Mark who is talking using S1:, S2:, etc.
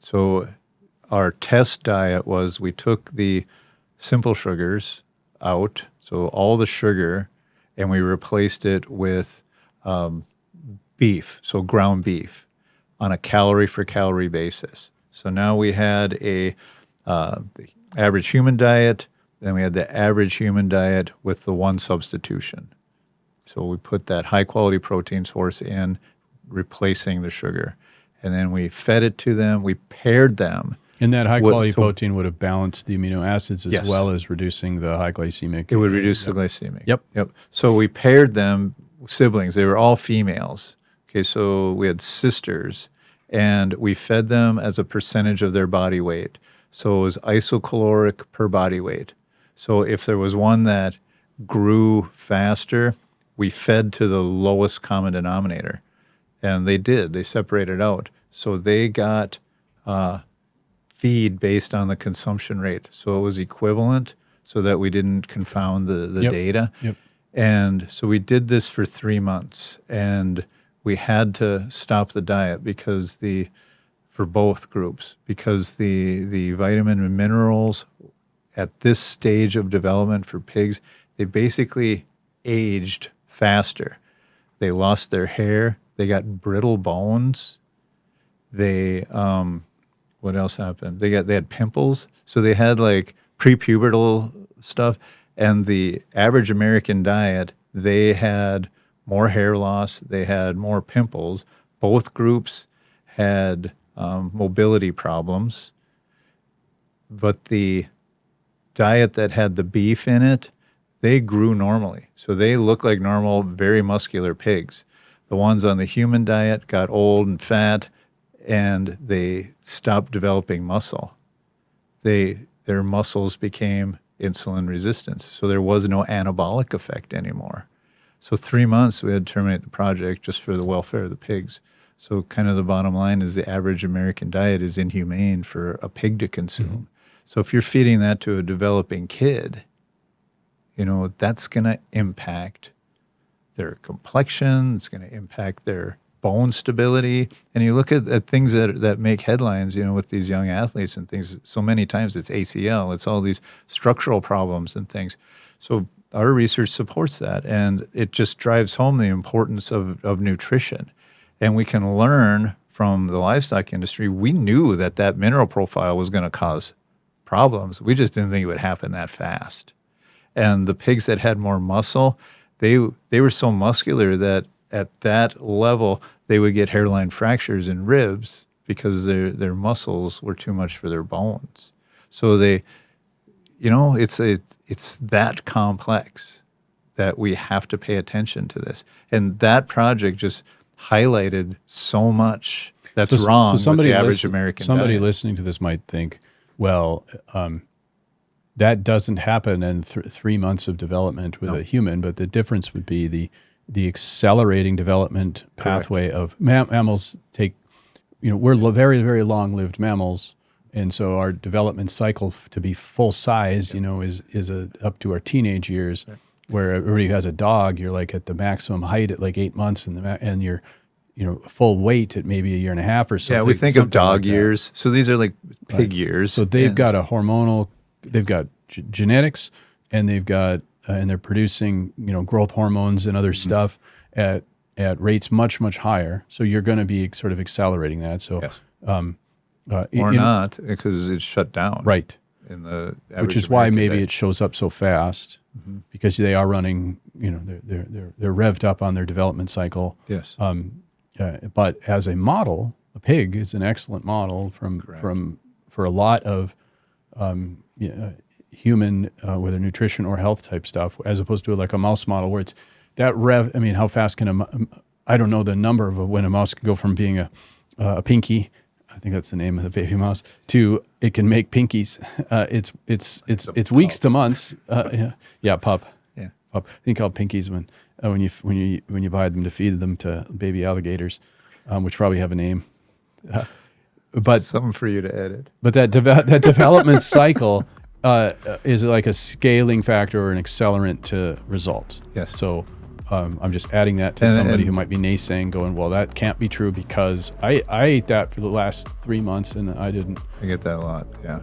S1: So our test diet was we took the simple sugars out, so all the sugar, and we replaced it with beef, so ground beef, on a calorie for calorie basis. So now we had the average human diet, then we had the average human diet with the one substitution. So we put that high quality protein source in, replacing the sugar. And then we fed it to them, we paired them.
S2: And that high quality protein would have balanced the amino acids as
S1: yes.
S2: well as reducing the high glycemic.
S1: It would reduce the glycemic.
S2: Yep.
S1: So we paired them, siblings, they were all females. Okay, so we had sisters, and we fed them as a percentage of their body weight. So it was isocaloric per body weight. So if there was one that grew faster, we fed to the lowest common denominator. And they did. They separated out. So they got feed based on the consumption rate. So it was equivalent so that we didn't confound the data.
S2: Yep.
S1: And so we did this for 3 months. And we had to stop the diet for both groups, because the vitamin and minerals at this stage of development for pigs, they basically aged faster. They lost their hair. They got brittle bones. They, what else happened? They had pimples. So they had like prepubertal stuff. And the average American diet, they had more hair loss. They had more pimples. Both groups had mobility problems. But the diet that had the beef in it, they grew normally. So they look like normal, very muscular pigs. The ones on the human diet got old and fat, and they stopped developing muscle. Their muscles became insulin resistant, so there was no anabolic effect anymore. So 3 months we had to terminate the project just for the welfare of the pigs. So kind of the bottom line is the average American diet is inhumane for a pig to consume. Mm-hmm. So if you're feeding that to a developing kid, that's going to impact their complexion. It's going to impact their bone stability. And you look at things that make headlines, with these young athletes and things. So many times it's ACL. It's all these structural problems and things. So our research supports that. And it just drives home the importance of nutrition. And we can learn from the livestock industry. We knew that mineral profile was going to cause problems. We just didn't think it would happen that fast. And the pigs that had more muscle, they were so muscular that at that level, they would get hairline fractures in ribs because their muscles were too much for their bones. So it's that complex that we have to pay attention to this. And that project just highlighted so much that's wrong with the average American
S2: somebody
S1: diet.
S2: Listening to this might think, well, that doesn't happen in 3 months of development with a human, but the difference would be the accelerating development pathway of mammals take, we're very, very long-lived mammals, and so our development cycle to be full size, is up to our teenage years. Right. Where everybody who has a dog, you're like at the maximum height at like 8 months, and you're, full weight at maybe a year and a half or something.
S1: Yeah, we think of dog years. So these are like pig years.
S2: So they've got a hormonal, they've got genetics, and they've got, and they're producing, growth hormones and other stuff at rates much, much higher. So you're going to be sort of accelerating that. So,
S1: yes. Or not, because it's shut down.
S2: Right.
S1: In the
S2: which is why maybe it shows up so fast, because they are running, they're revved up on their development cycle.
S1: Yes.
S2: But as a model, a pig is an excellent model for a lot of human, whether nutrition or health type stuff, as opposed to like a mouse model where it's that how fast can I don't know the number of when a mouse can go from being a pinky, I think that's the name of the baby mouse, to it can make pinkies. It's weeks to months. Pup.
S1: Yeah.
S2: Pup. I think called pinkies when you buy them to feed them to baby alligators, which probably have a name. But
S1: something for you to edit.
S2: But that development cycle is like a scaling factor or an accelerant to results.
S1: Yes.
S2: So I'm just adding that to somebody who might be naysaying, going, well, that can't be true because I ate that for the last 3 months and I didn't.
S1: I get that a lot, yeah.